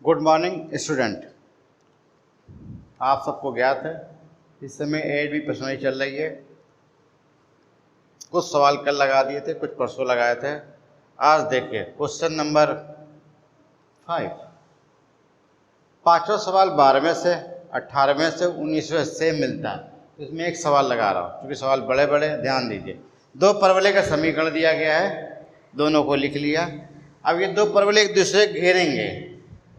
Good morning student. आप सबको ज्ञात है इस समय 8वीं प्रश्नोत्तरी चल रही है। कुछ सवाल कल लगा दिए थे, कुछ परसों लगाए थे। आज देखिए क्वेश्चन नंबर 5। पांचवा सवाल 12वें से, 18वें से, 19वें से मिलता है। तो इसमें एक सवाल लगा रहा हूँ क्योंकि सवाल बड़े बड़े, ध्यान दीजिए। दो परवलय का समीकरण दिया गया है, दोनों को लिख लिया। अब ये दो परवलय एक दूसरे घेरेंगे,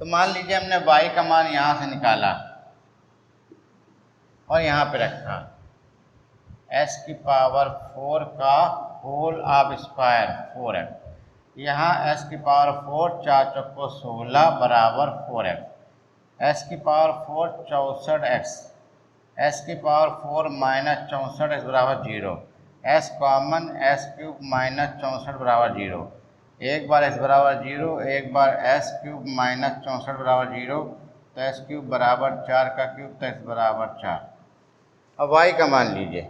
तो मान लीजिए हमने y का मान यहाँ से निकाला और यहाँ पे रखा s की पावर 4 का होल ऑफ स्क्वायर 4x। यहाँ s की पावर 4 4 चौको 16 बराबर 4x। s की पावर 4 64x, s की पावर 4 माइनस 64x बराबर 0। s common s cube minus 64 बराबर 0। एक बार s बराबर 0, एक बार s क्यूब माइनस 64 बराबर 0, तो s क्यूब बराबर 4 का क्यूब, तो s बराबर 4। अब y का मान लीजिए।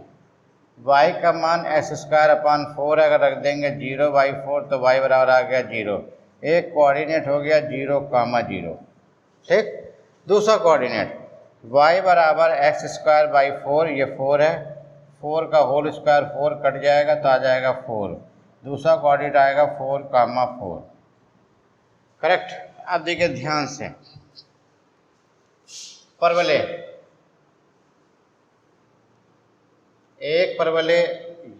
y का मान s स्क्वायर अपान 4 अगर रख देंगे 0/4, तो y बराबर आ गया 0। एक कोऑर्डिनेट हो गया 0,0। ठीक। दूसरा कोऑर्डिनेट y बराबर x स्क्वायर बाई 4, ये 4 है। 4 का होल स्क्वायर 4 कट जाएगा तो आ जाएगा 4। दूसरा कोऑर्डिनेट आएगा 4,4। करेक्ट। अब देखिए ध्यान से, परवलय एक परवलय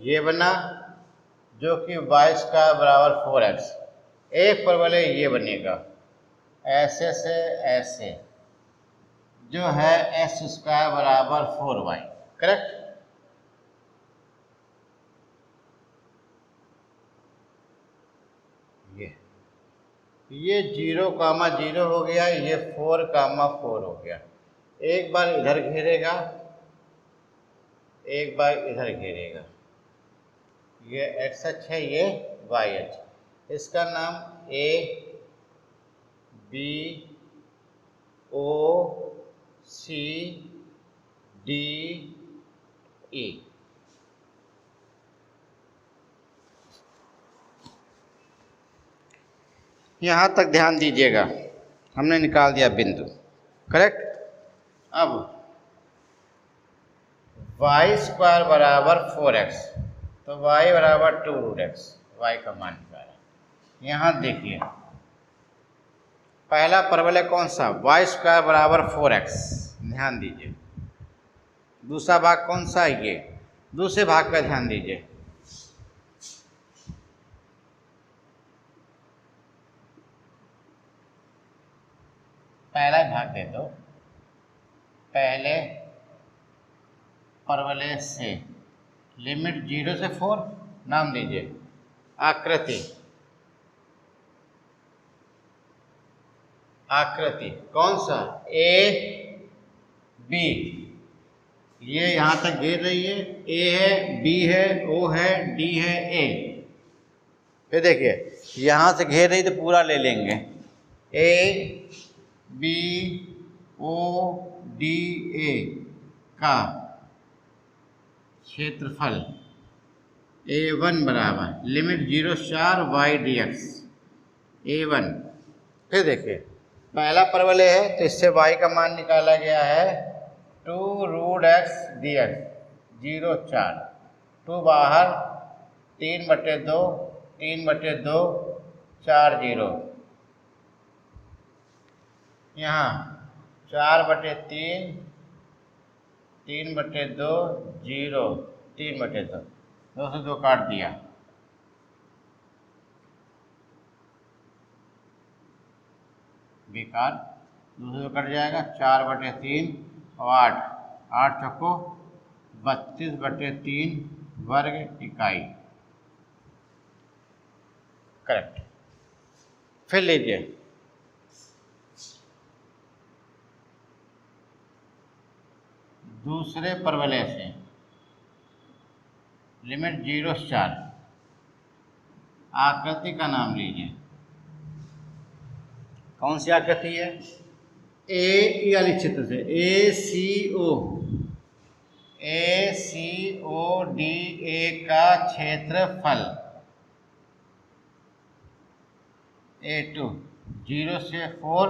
ये बना जो कि y स्क्वायर बराबर 4x। एक परवलय ये बनेगा ऐसे से ऐसे, जो है s स्क्वायर बराबर 4y। करेक्ट। ये 0,0 हो गया, ये 4,4 हो गया। एक बार इधर घेरेगा, एक बार इधर घेरेगा। ये x अक्ष है, ये y अक्ष। इसका नाम A B O C D E। यहाँ तक ध्यान दीजिएगा, हमने निकाल दिया बिंदु। करेक्ट। अब y स्क्वायर बराबर 4x, तो y बराबर 2√x, y का मान निकाला। यहाँ देखिए पहला परवलय कौन सा, y स्क्वायर बराबर 4x, ध्यान दीजिए। दूसरा भाग कौन सा है, ये। दूसरे भाग पर ध्यान दीजिए। पहला भाग दे दो, पहले परवलय से लिमिट 0 से 4, नाम दीजिए आकृति। आकृति कौन सा, ए बी। ये यहाँ तक घेर रही है, ए है, बी है, ओ है, डी है, ए। फिर देखिए यहाँ से घेर रही तो पूरा ले लेंगे, A B O D A का क्षेत्रफल A1 बराबर लिमिट 0 से 4 y dx A1। फिर देखिए पहला परवलय है तो इससे y का मान निकाला गया है 2√x dx 0 4। 2 बाहर, 3/2, 3/2, 4 0। यहाँ 4/3, 3/2, 0, 3/2, 2 से 2 काट दिया। बेकार, 2 से 2 कट जाएगा, 4/3 और 8, 8 चौको 32/3 वर्ग इकाई। करेक्ट। फिर लीजिए दूसरे परवलय से लिमिट 0 से 4, आकृति का नाम लीजिए। कौन सी आकृति है, ए वाली चित्र से, ACODA का क्षेत्रफल A2 0 से 4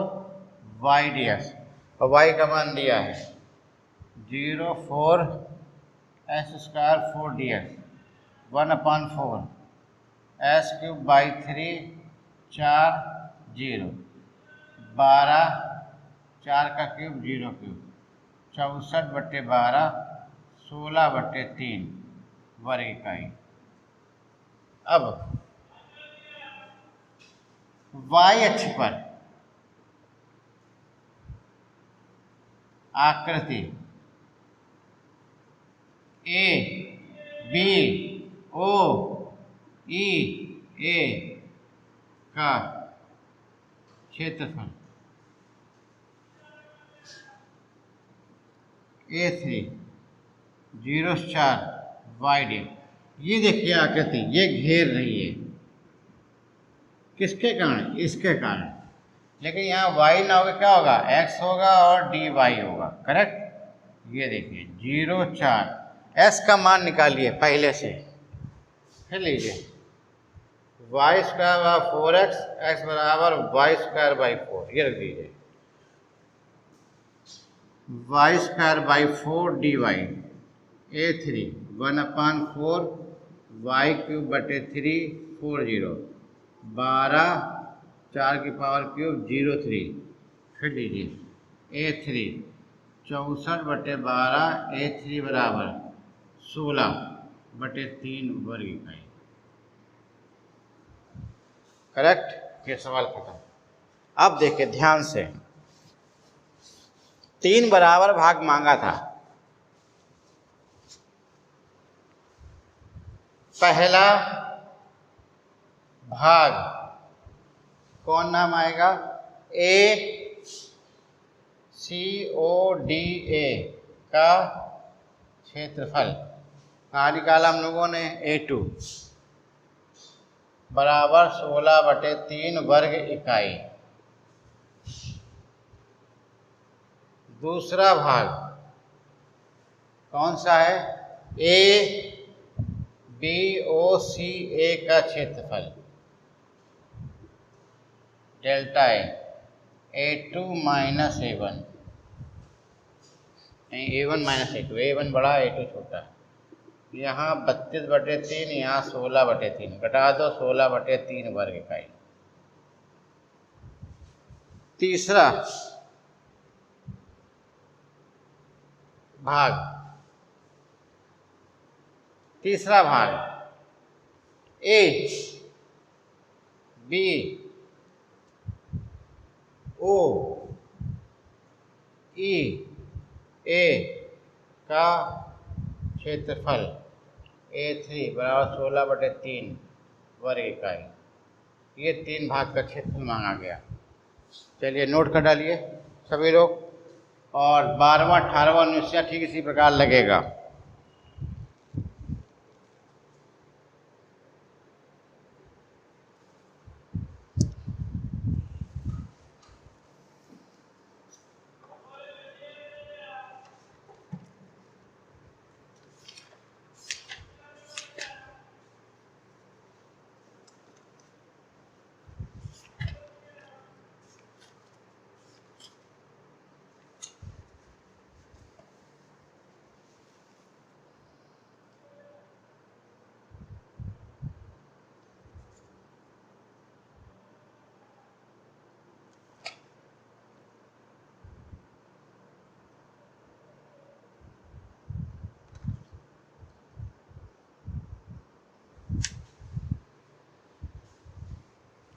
वाई डी एक्स, और वाई का मान दिया है 0 4 S square 4 D x 1/4 S cube by 3 4 0 12 4 का क्यूब 0 क्यूब 64/12 16/3 वर्ग इकाई। अब वाई अक्ष पर आकृति ए बी ओ ई ए का क्षेत्रफल A3 0 4 वाई डी, ये देखिए आकृति ये घेर रही है, किसके कारण? इसके कारण। लेकिन यहाँ y ना होगा, क्या होगा? x होगा और dy होगा, करेक्ट। ये देखिए 0 4 s का मान निकालिए पहले से, फिर लीजिए y square by 4x x बराबर वाई स्क्वायर बाई 4, ये रख दीजिए y square by 4 d y A3 1/4 y cube बटे 3 4 0 12 4 की पावर क्यूब 0 3, फिर लीजिए A3 64/12 A3 बराबर 16/3 वर्ग इकाई, करेक्ट। ये सवाल खत्म। अब देखिए ध्यान से, 3 बराबर भाग मांगा था। पहला भाग कौन नाम आएगा? ACODA का क्षेत्रफल कहाँ निकाला हम लोगों ने? A2 बराबर 16/3 वर्ग इकाई। दूसरा भाग कौन सा है? ABOCA का क्षेत्रफल डेल्टा A2 माइनस A1, नहीं A1 माइनस A2, A1 बड़ा A2 छोटा। यहाँ 32/3, यहाँ 16/3, घटा दो 16/3 वर्ग इकाई। तीसरा भाग A B O E A का क्षेत्रफल A3 बराबर 16/3 वर्ग इकाई। ये 3 भाग का क्षेत्रफल मांगा गया। चलिए नोट कर डालिए सभी लोग, और 12वां 18वां निश्चय ठीक इसी प्रकार लगेगा।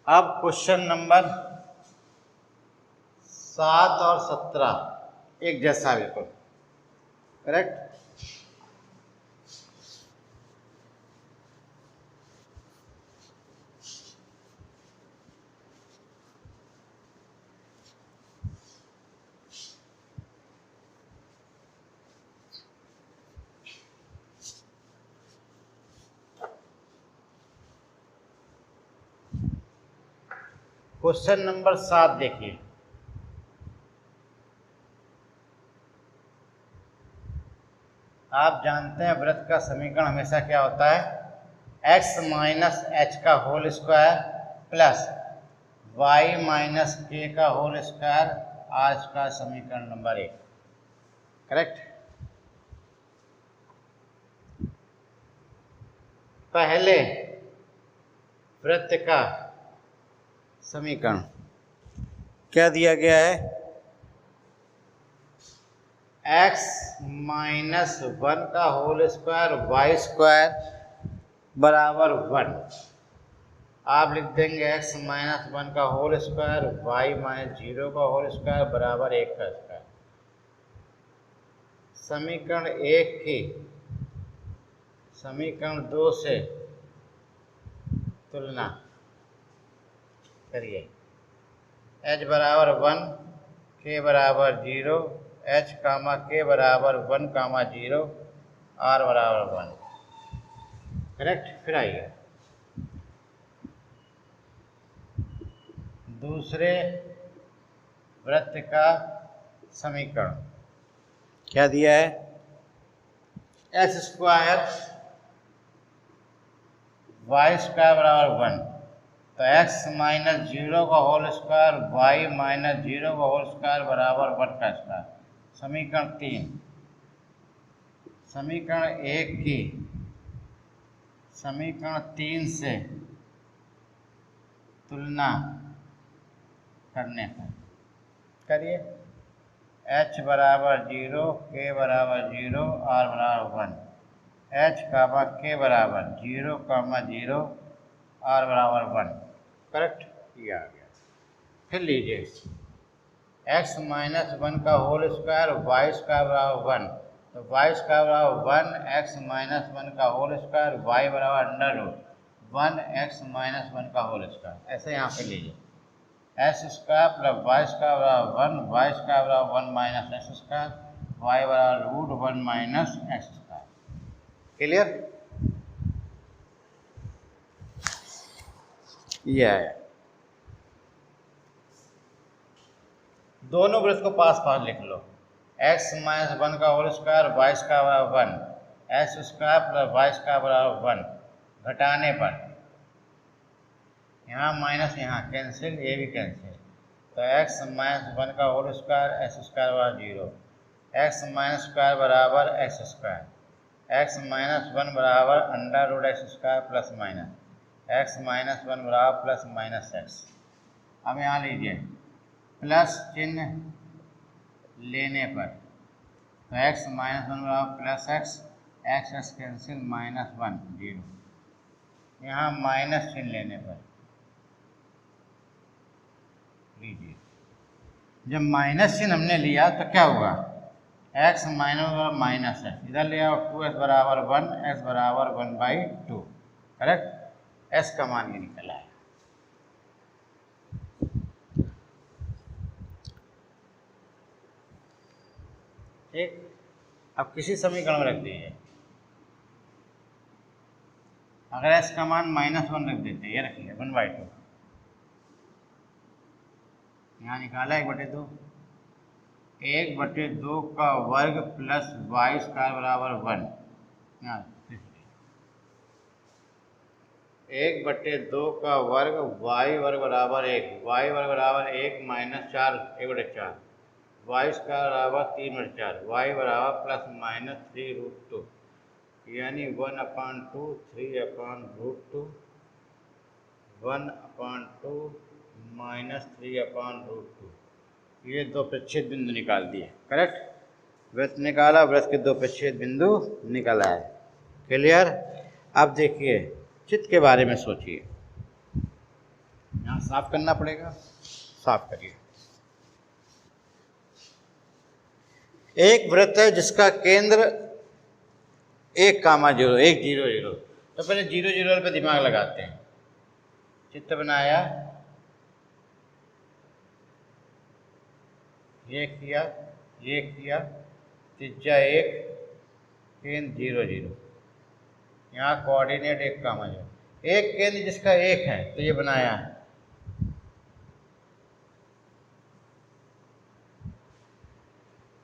अब क्वेश्चन नंबर 7 और 17 एक जैसा बिल्कुल, करेक्ट। क्वेश्चन नंबर 7 देखिए, आप जानते हैं वृत्त का समीकरण हमेशा क्या होता है? x माइनस एच का whole square plus y minus k का होल स्क्वायर आर स्क्वायर समीकरण नंबर 1। करेक्ट। पहले वृत्त का समीकरण क्या दिया गया है? x माइनस 1 का होल स्क्वायर वाई स्क्वायर बराबर 1। आप लिख देंगे x माइनस 1 का होल स्क्वायर वाई माइनस 0 का होल स्क्वायर बराबर 1 का स्क्वायर। समीकरण 1 की समीकरण 2 से तुलना करिए। h बराबर 1, k बराबर 0, h कामा k बराबर 1 कामा 0, r बराबर 1। करेक्ट। फिर आइए दूसरे वृत्त का समीकरण क्या दिया है? एस स्क्वायर वाई स्क्वायर बराबर 1, तो x माइनस 0 का होल स्क्वायर वाई माइनस 0 का होल स्क्वायर बराबर 1 का स्क्वायर। समीकरण 3। समीकरण 1 की समीकरण 3 से तुलना करने पर करिए। h बराबर 0, k बराबर 0, r बराबर 1। h कामा k बराबर 0 कामा 0, r बराबर 1। करेक्ट। ये आ गया। फिर लीजिए x माइनस 1 का होल स्क्वायर वाई स्क्वायर बराबर 1, तो वाई स्क्वायर बराबर 1, x माइनस 1 का होल स्क्वायर वाई बराबर अंडर रूट 1 x माइनस 1 का होल स्क्वायर। ऐसे यहाँ पे लीजिए s square plus y square बराबर 1, वाई स्क्वायर बराबर 1 माइनस एक्स स्क्वायर, वाई बराबर root 1 minus x square. Clear? ये आया। दोनों वृत्त को पास पास लिख लो। x माइनस 1 का होल स्क्वायर वाई स्क्वायर बराबर 1, s square plus y square बराबर 1। घटाने पर यहाँ माइनस यहाँ कैंसिल, ये भी कैंसिल, तो x माइनस 1 का होल स्क्वायर एक्स स्क्वायर बराबर 0, x माइनस स्क्वायर बराबर एक्स स्क्वायर, x माइनस 1 बराबर under root x square plus minus, x minus 1 बराबर प्लस माइनस एक्स। अब यहाँ लीजिए प्लस चिन्ह लेने पर, तो x माइनस 1 बराबर plus x, x cancel minus 1 0। यहाँ माइनस चिन्ह लेने पर लीजिए, जब माइनस चिन्ह हमने लिया तो क्या हुआ? x माइनस माइनस है, इधर ले आओ 2x बराबर 1, x बराबर 1/2। करेक्ट। s का मान ये निकला है। ठीक। अब किसी समीकरण में रख दीजिए। अगर s का मान -1 रख देते, ये रखिए 1/2, यहाँ निकाला 1/2, 1/2 का वर्ग प्लस वाई स्क्वायर बराबर 1। यहाँ 1/2 का वर्ग वाई वर्ग बराबर 1, वाई वर्ग बराबर 1 माइनस 4 1/4, वाई स्क्वायर बराबर 3/4, वाई बराबर प्लस माइनस 3√2, यानी 1/2 3/√2, 1/2 माइनस 3/√2। ये दो प्रच्छेद बिंदु निकाल दिए। करेक्ट। वृत्त निकाला, वृत्त के दो प्रच्छेद बिंदु निकला है। क्लियर? अब देखिए चित्र के बारे में सोचिए। यहाँ साफ करना पड़ेगा, साफ करिए। एक वृत्त है जिसका केंद्र 1, 0, 1 0 0। तो पहले 0 0 पे दिमाग लगाते हैं। चित्र बनाया, ये किया, ये किया, त्रिज्या 1, केंद्र 0 0। यहाँ कोऑर्डिनेट 1, 0। एक केंद्र जिसका 1 है तो ये बनाया है।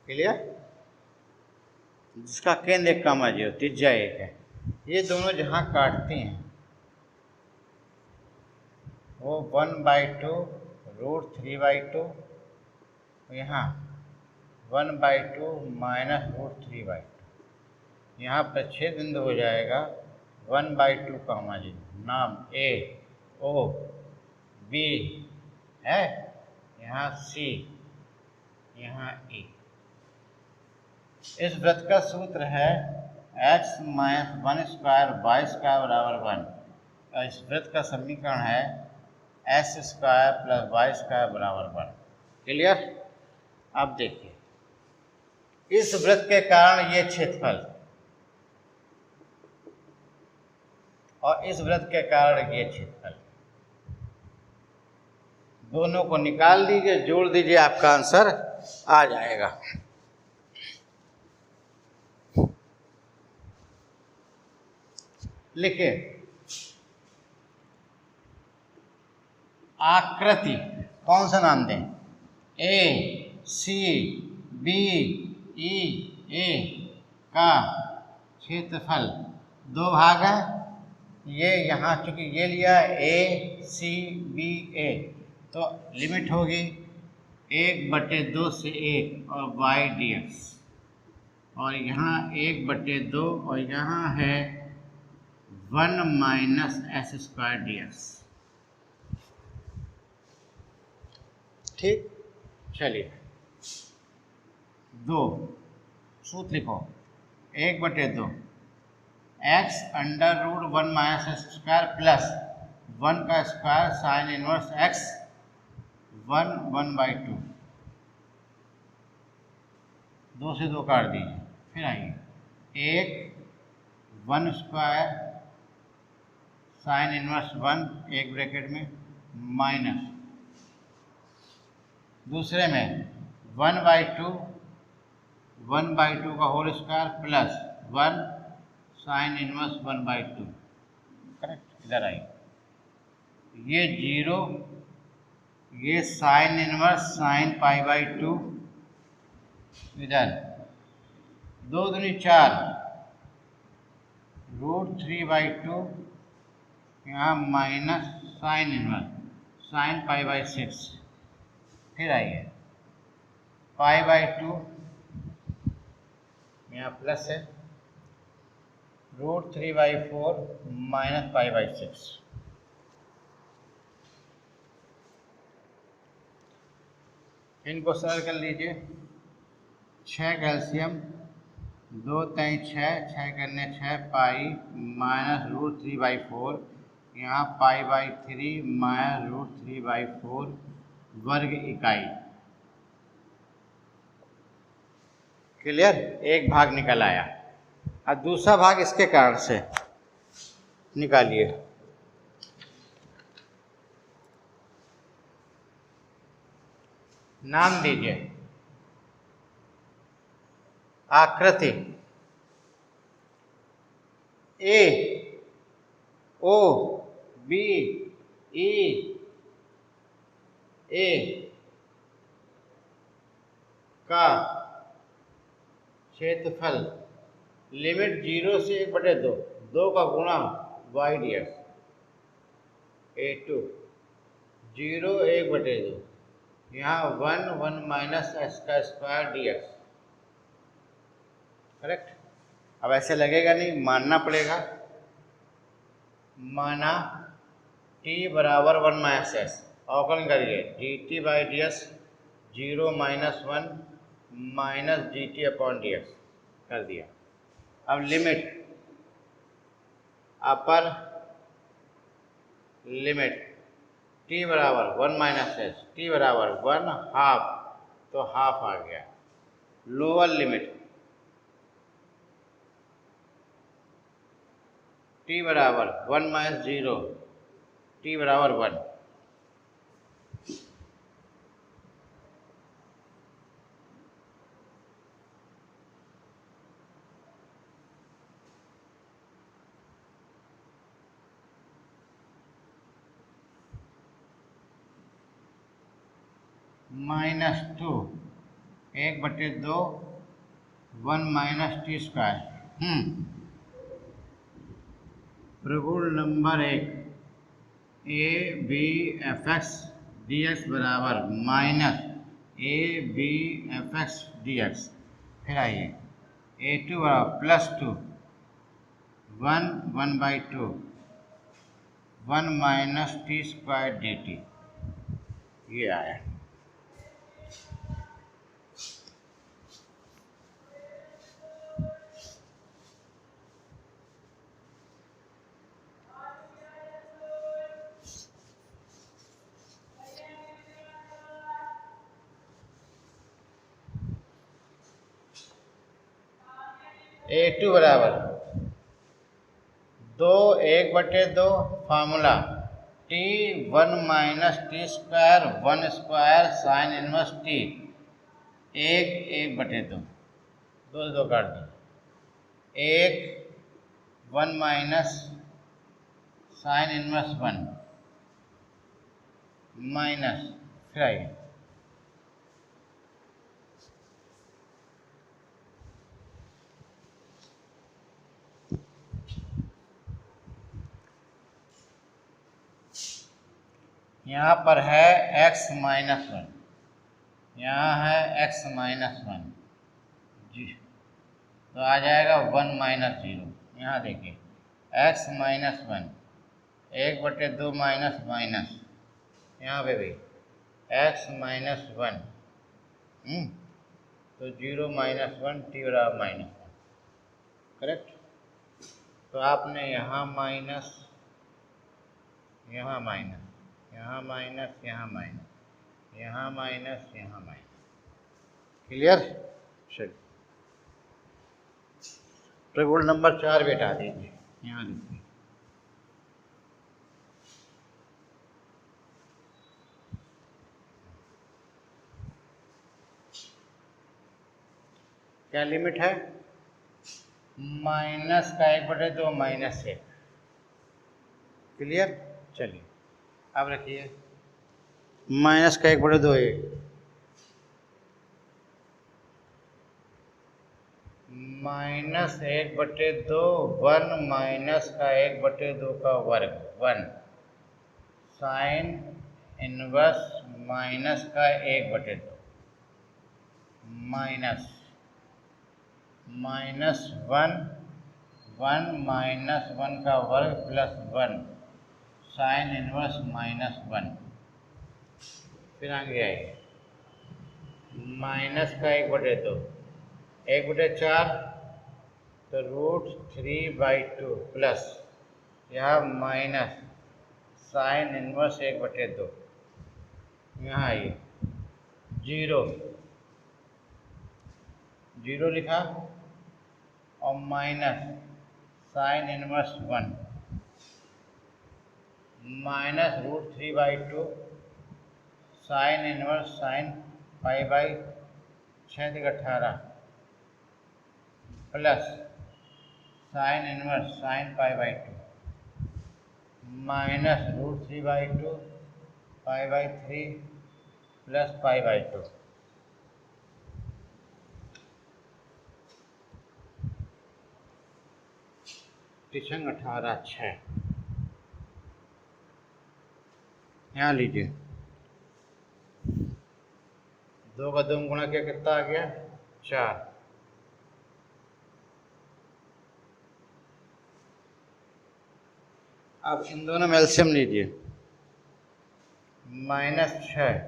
क्लियर? जिसका केंद्र 1, 0, त्रिज्या 1 है। ये दोनों जहाँ काटती हैं वो 1/2 √3/2 यहाँ 1/2 माइनस रूट 3/2, यहाँ प्रच्छेद बिंदु हो जाएगा 1/2 कामा 0, नाम ए ओ बी है, यहाँ सी, यहाँ ई। इस वृत्त का सूत्र है x minus 1 square y square बराबर 1। इस वृत्त का समीकरण है s square plus y square बराबर 1। क्लियर? अब देखिए इस वृत्त के कारण ये क्षेत्रफल और इस वृत्त के कारण ये क्षेत्रफल, दोनों को निकाल दीजिए, जोड़ दीजिए, आपका आंसर आ जाएगा। लिखिए आकृति कौन सा नाम दें? ए सी बी ई ए का क्षेत्रफल दो भाग है। ये यहाँ चूंकि ये लिया ए सी बी ए, तो लिमिट होगी 1/2 से 1 और वाई डी एक्स, और यहाँ 1/2 और यहाँ है 1 minus s square d x. ठीक, चलिए 2 सूत्र लिखो, 1/2 x under root 1 minus s square plus 1 का स्क्वायर साइन इनवर्स x 1/2, 2 से 2 काट दीजिए, फिर आइए 1 स्क्वायर साइन इनवर्स 1 एक ब्रैकेट में माइनस, दूसरे में 1/2 का whole square plus 1 sine inverse 1/2। Correct? इधर आइए, ये 0, ये साइन इनवर्स साइन π/2, इधर 2 दूनी 4 रूट 3/2, यहाँ माइनस साइन इनवर्स साइन π/6। फिर आइए π/2, यहाँ प्लस है, रूट 3/4 माइनस π/6। इनको सरल कर लीजिए, 6 कैल्शियम 2 3 6 करने 6 पाई माइनस रूट 3/4, यहाँ π/3 माइनस रूट 3/4 वर्ग इकाई। क्लियर? एक भाग निकल आया। अब दूसरा भाग इसके कारण से निकालिए। नाम दीजिए आकृति ए ओ बी ई ए का क्षेत्रफल लिमिट 0 से 1/2, 2 का गुणा वाई डी एक्स, A2 0 1/2, यहाँ 1 माइनस एस का स्क्वायर डी एक्स। करेक्ट? अब ऐसे लगेगा नहीं, मानना पड़ेगा। माना t बराबर 1 माइनस एस, अवकलन करिए dt/ds 0 माइनस 1 माइनस dt/dx कर दिया। अब लिमिट अपर लिमिट t बराबर 1 माइनस एस, t बराबर 1 हाफ, तो हाफ आ गया। लोअर लिमिट t बराबर 1 माइनस 0, t बराबर 1। -2 1/2 1 माइनस टी स्क्वायर। प्रगुण number 1 A B F X D X बराबर minus A B F X D X. फिर आइए A2 बराबर +2 1 1/2 1 minus T square D T, ये आया। A2 बराबर 2 1/2 formula T1 minus T square 1 square sine inverse T 1/2 दो से दो काट दो 1 माइनस साइन इनवर्स 1 माइनस, फिर आइए यहाँ पर है x माइनस 1, यहाँ है x माइनस 1 जी, तो आ जाएगा 1 माइनस 0। यहाँ देखिए x माइनस 1 1/2 माइनस माइनस, यहाँ पे भी x माइनस 1 तो 0 माइनस 1 t बराबर -1, करेक्ट। तो आपने यहाँ माइनस, यहाँ माइनस, यहाँ माइनस, यहाँ माइनस, यहाँ माइनस, यहाँ माइनस, क्लियर। चलिए प्रगुण नंबर 4 बेटा दीजिए, यहाँ लिखिए क्या लिमिट है, माइनस का 1/2 माइनस 1, क्लियर। चलिए अब रखिए माइनस का 1/2 1, माइनस 1/2 1 माइनस का 1/2 का वर्ग 1 साइन इनवर्स माइनस का 1/2 माइनस -1 1 माइनस 1 का वर्ग प्लस 1 साइन इनवर्स -1। फिर आगे आइए माइनस का 1/2 1/4 तो √3/2 प्लस यहाँ माइनस साइन इनवर्स 1/2, यहाँ आइए 0 लिखा और minus sine inverse 1 minus √3/2 sine inverse sine π/6 18 plus sine inverse sine π/2 minus √3/2 π/3 plus π/2। तिरछंग 18 6, यहाँ लीजिए 2 का 2 गुणा किया कितना आ गया 4। अब इन दोनों में एलसीएम लीजिए -6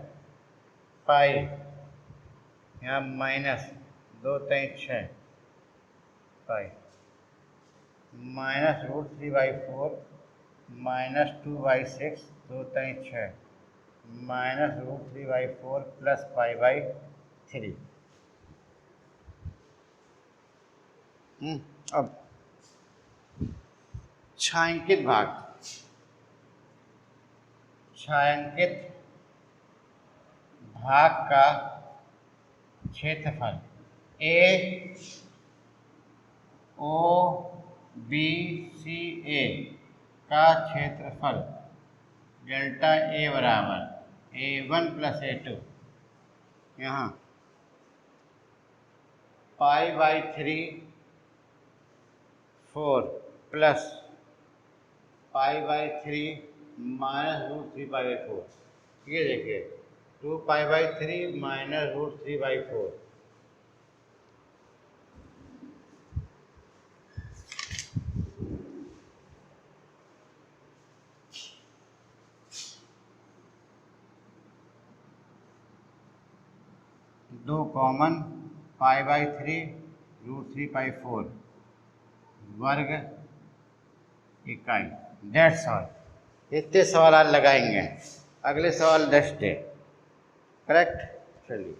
पाई, यहाँ minus 2 3 6 pi minus √3/4 minus 2/6 2 3 6 minus √3/4 plus π/3। अब छायांकित भाग, छायांकित भाग का क्षेत्रफल A O B C A का क्षेत्रफल डेल्टा A बराबर A1 प्लस A2, यहाँ π/3 4 प्लस π/3 माइनस √3/4। ये देखिए 2π/3 माइनस √3/4। दो कॉमन, π/3 √3/4 वर्ग इकाई। That's all. इतने सवाल आज लगाएंगे, अगले सवाल नेक्स्ट डे। करेक्ट। चलिए।